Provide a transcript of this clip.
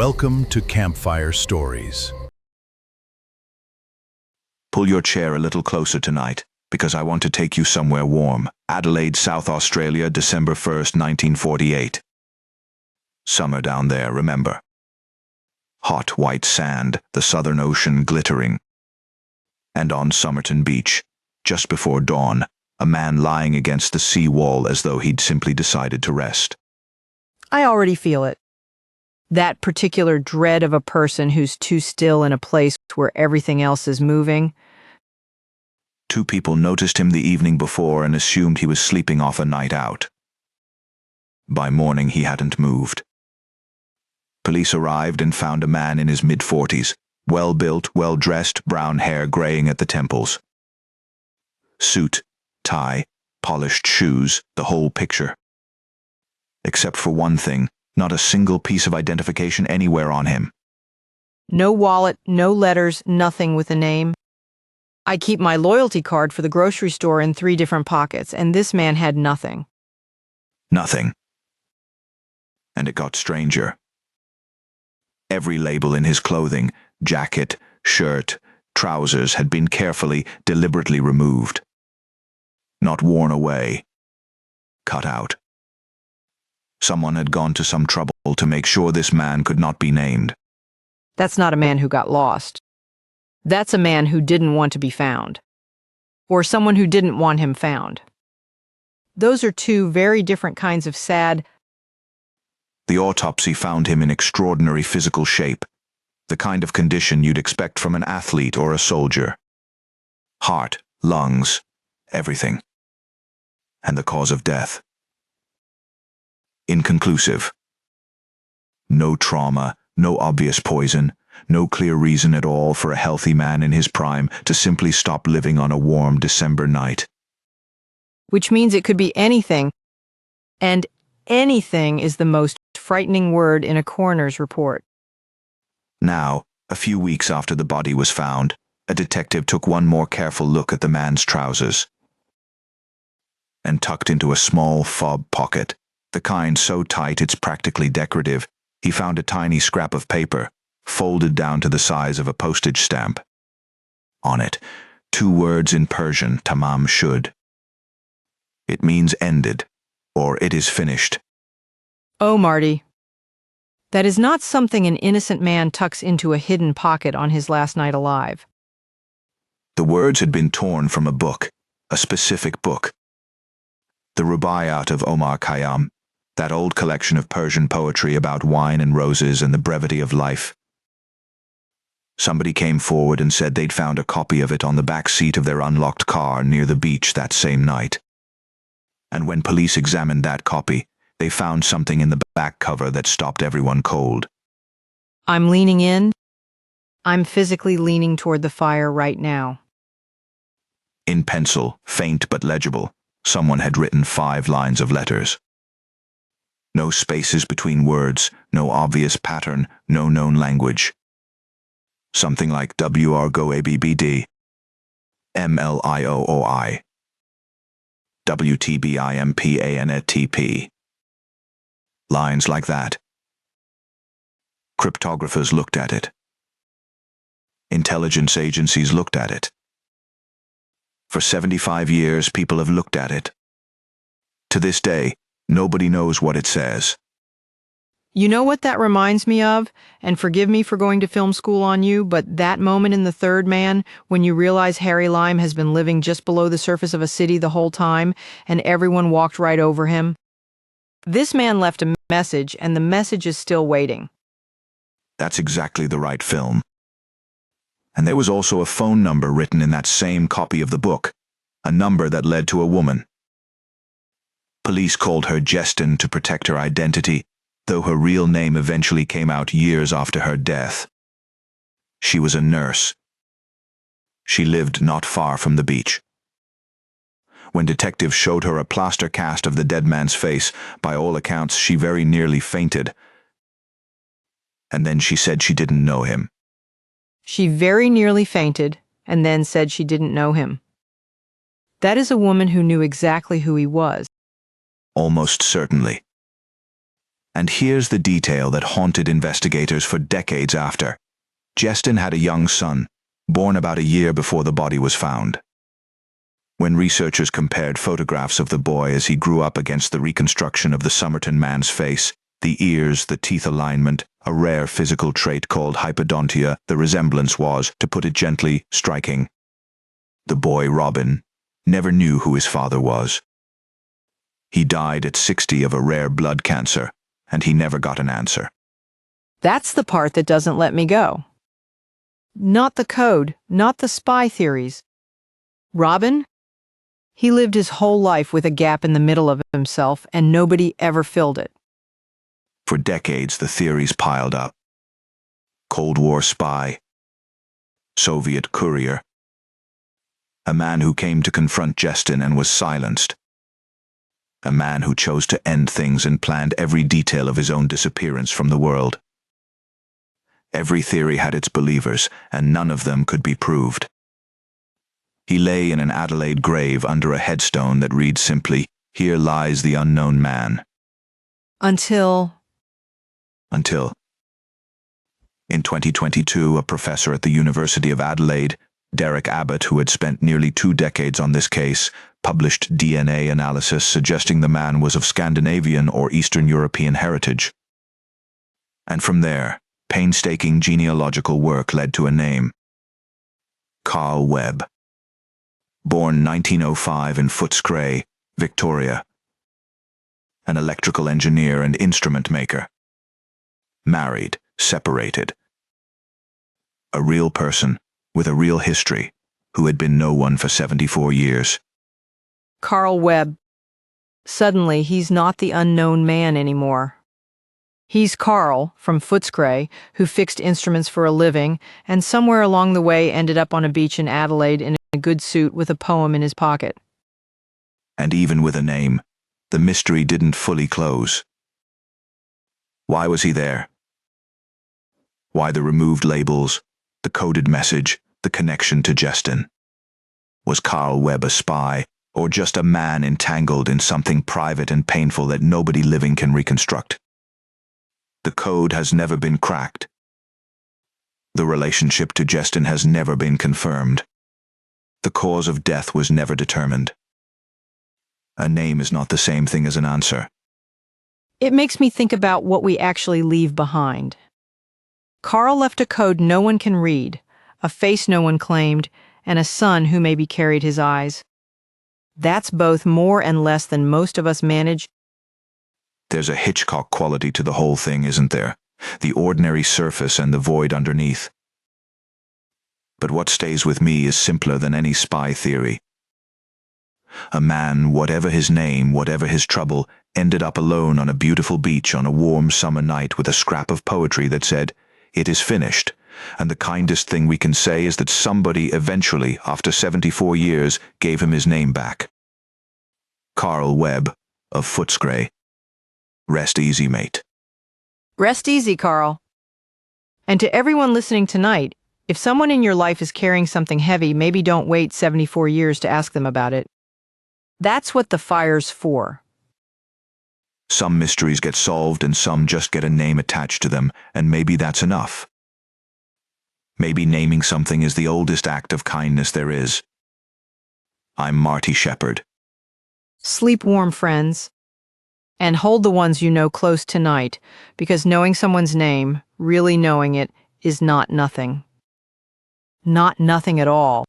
Welcome to Campfire Stories. Pull your chair a little closer tonight, because I want to take you somewhere warm. Adelaide, South Australia, December 1st, 1948. Summer down there, remember. Hot white sand, the Southern Ocean glittering. And on Somerton Beach, just before dawn, a man lying against the sea wall as though he'd simply decided to rest. I already feel it. That particular dread of a person who's too still in a place where everything else is moving. Two people noticed him the evening before and assumed he was sleeping off a night out. By morning, he hadn't moved. Police arrived and found a man in his mid-40s, well-built, well-dressed, brown hair graying at the temples. Suit, tie, polished shoes, the whole picture. Except for one thing, not a single piece of identification anywhere on him. No wallet, no letters, nothing with a name. I keep my loyalty card for the grocery store in 3 different pockets, and this man had nothing. Nothing. And it got stranger. Every label in his clothing, jacket, shirt, trousers had been carefully, deliberately removed. Not worn away. Cut out. Someone had gone to some trouble to make sure this man could not be named. That's not a man who got lost. That's a man who didn't want to be found. Or someone who didn't want him found. Those are 2 very different kinds of sad. The autopsy found him in extraordinary physical shape, the kind of condition you'd expect from an athlete or a soldier. Heart, lungs, everything. And the cause of death. Inconclusive. No trauma, no obvious poison, no clear reason at all for a healthy man in his prime to simply stop living on a warm December night. Which means it could be anything. And anything is the most frightening word in a coroner's report. Now, a few weeks after the body was found, a detective took one more careful look at the man's trousers. And tucked into a small fob pocket, the kind so tight it's practically decorative, he found a tiny scrap of paper, folded down to the size of a postage stamp. On it, 2 words in Persian, Tamam Shud. It means ended, or it is finished. Oh, Marty. That is not something an innocent man tucks into a hidden pocket on his last night alive. The words had been torn from a book, a specific book. The Rubaiyat of Omar Khayyam, that old collection of Persian poetry about wine and roses and the brevity of life. Somebody came forward and said they'd found a copy of it on the back seat of their unlocked car near the beach that same night. And when police examined that copy, they found something in the back cover that stopped everyone cold. I'm leaning in. I'm physically leaning toward the fire right now. In pencil, faint but legible, someone had written 5 lines of letters. No spaces between words, no obvious pattern, no known language. Something like WRGOABBD, MLIOOI, WTBIMPANETP. Lines like that. Cryptographers looked at it. Intelligence agencies looked at it. For 75 years, people have looked at it. To this day, nobody knows what it says. You know what that reminds me of? And forgive me for going to film school on you, but that moment in The Third Man, when you realize Harry Lime has been living just below the surface of a city the whole time, and everyone walked right over him. This man left a message, and the message is still waiting. That's exactly the right film. And there was also a phone number written in that same copy of the book, a number that led to a woman. Police called her Jestin to protect her identity, though her real name eventually came out years after her death. She was a nurse. She lived not far from the beach. When detectives showed her a plaster cast of the dead man's face, by all accounts she very nearly fainted. And then she said she didn't know him. She very nearly fainted, and then said she didn't know him. That is a woman who knew exactly who he was. Almost certainly. And here's the detail that haunted investigators for decades after. Justin had a young son, born about a year before the body was found. When researchers compared photographs of the boy as he grew up against the reconstruction of the Somerton man's face, the ears, the teeth alignment, a rare physical trait called hypodontia, the resemblance was, to put it gently, striking. The boy, Robin, never knew who his father was. He died at 60 of a rare blood cancer, and he never got an answer. That's the part that doesn't let me go. Not the code, not the spy theories. Robin? He lived his whole life with a gap in the middle of himself, and nobody ever filled it. For decades, the theories piled up. Cold War spy, Soviet courier, a man who came to confront Justin and was silenced, a man who chose to end things and planned every detail of his own disappearance from the world. Every theory had its believers, and none of them could be proved. He lay in an Adelaide grave under a headstone that reads simply, "Here lies the unknown man." Until in 2022, a professor at the University of Adelaide, Derek Abbott, who had spent nearly 2 decades on this case, published DNA analysis suggesting the man was of Scandinavian or Eastern European heritage. And from there, painstaking genealogical work led to a name: Carl Webb. Born 1905 in Footscray, Victoria. An electrical engineer and instrument maker. Married, separated. A real person, with a real history, who had been no one for 74 years. Carl Webb. Suddenly, he's not the unknown man anymore. He's Carl, from Footscray, who fixed instruments for a living, and somewhere along the way ended up on a beach in Adelaide in a good suit with a poem in his pocket. And even with a name, the mystery didn't fully close. Why was he there? Why the removed labels, the coded message, the connection to Justin? Was Carl Webb a spy, or just a man entangled in something private and painful that nobody living can reconstruct? The code has never been cracked. The relationship to Justin has never been confirmed. The cause of death was never determined. A name is not the same thing as an answer. It makes me think about what we actually leave behind. Carl left a code no one can read, a face no one claimed, and a son who maybe carried his eyes. That's both more and less than most of us manage. There's a Hitchcock quality to the whole thing, isn't there? The ordinary surface and the void underneath. But what stays with me is simpler than any spy theory. A man, whatever his name, whatever his trouble, ended up alone on a beautiful beach on a warm summer night with a scrap of poetry that said, "It is finished," and the kindest thing we can say is that somebody eventually, after 74 years, gave him his name back. Carl Webb, of Footscray. Rest easy, mate. Rest easy, Carl. And to everyone listening tonight, if someone in your life is carrying something heavy, maybe don't wait 74 years to ask them about it. That's what the fire's for. Some mysteries get solved and some just get a name attached to them, and maybe that's enough. Maybe naming something is the oldest act of kindness there is. I'm Marty Shepherd. Sleep warm, friends. And hold the ones you know close tonight, because knowing someone's name, really knowing it, is not nothing. Not nothing at all.